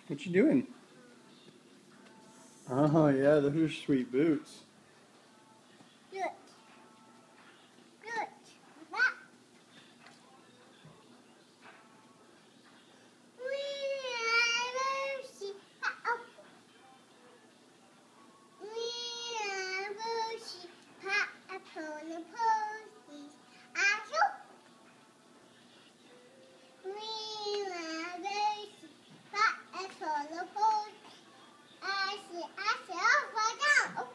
What you doing? Oh yeah, those are sweet boots. Good. Good. Back. We never see up. We never see upon the posies. We never see upon the posies. I see upside down.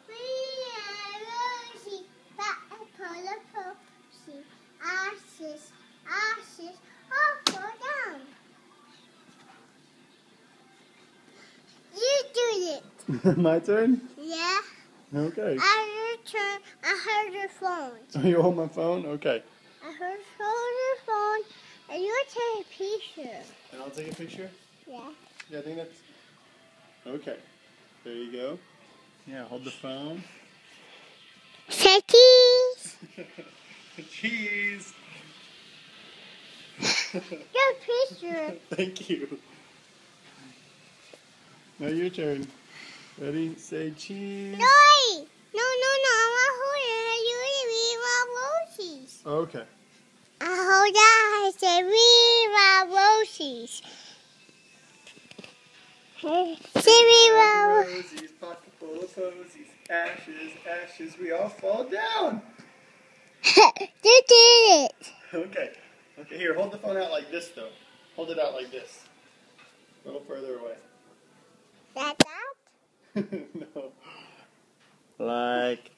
We never see upon the posies. Ashes, upside down. You do it. My turn? Yeah. Okay. I heard your phone. So you hold my phone? Okay. I heard your phone, and you take a picture. And I'll take a picture? Yeah. Yeah, I think that's... Okay. There you go. Yeah, hold the phone. Say cheese. Cheese! Good picture. Thank you. Now your turn. Ready? Say cheese. No. I'm not holding. You read my roses. Okay. I hold that. I say read my roses. Say read my roses. Rosies, pocket full of posies. Ashes, ashes, we all fall down. You did it. Okay. Okay, here, hold the phone out like this, though. Hold it out like this. A little further away. That's that? No. Like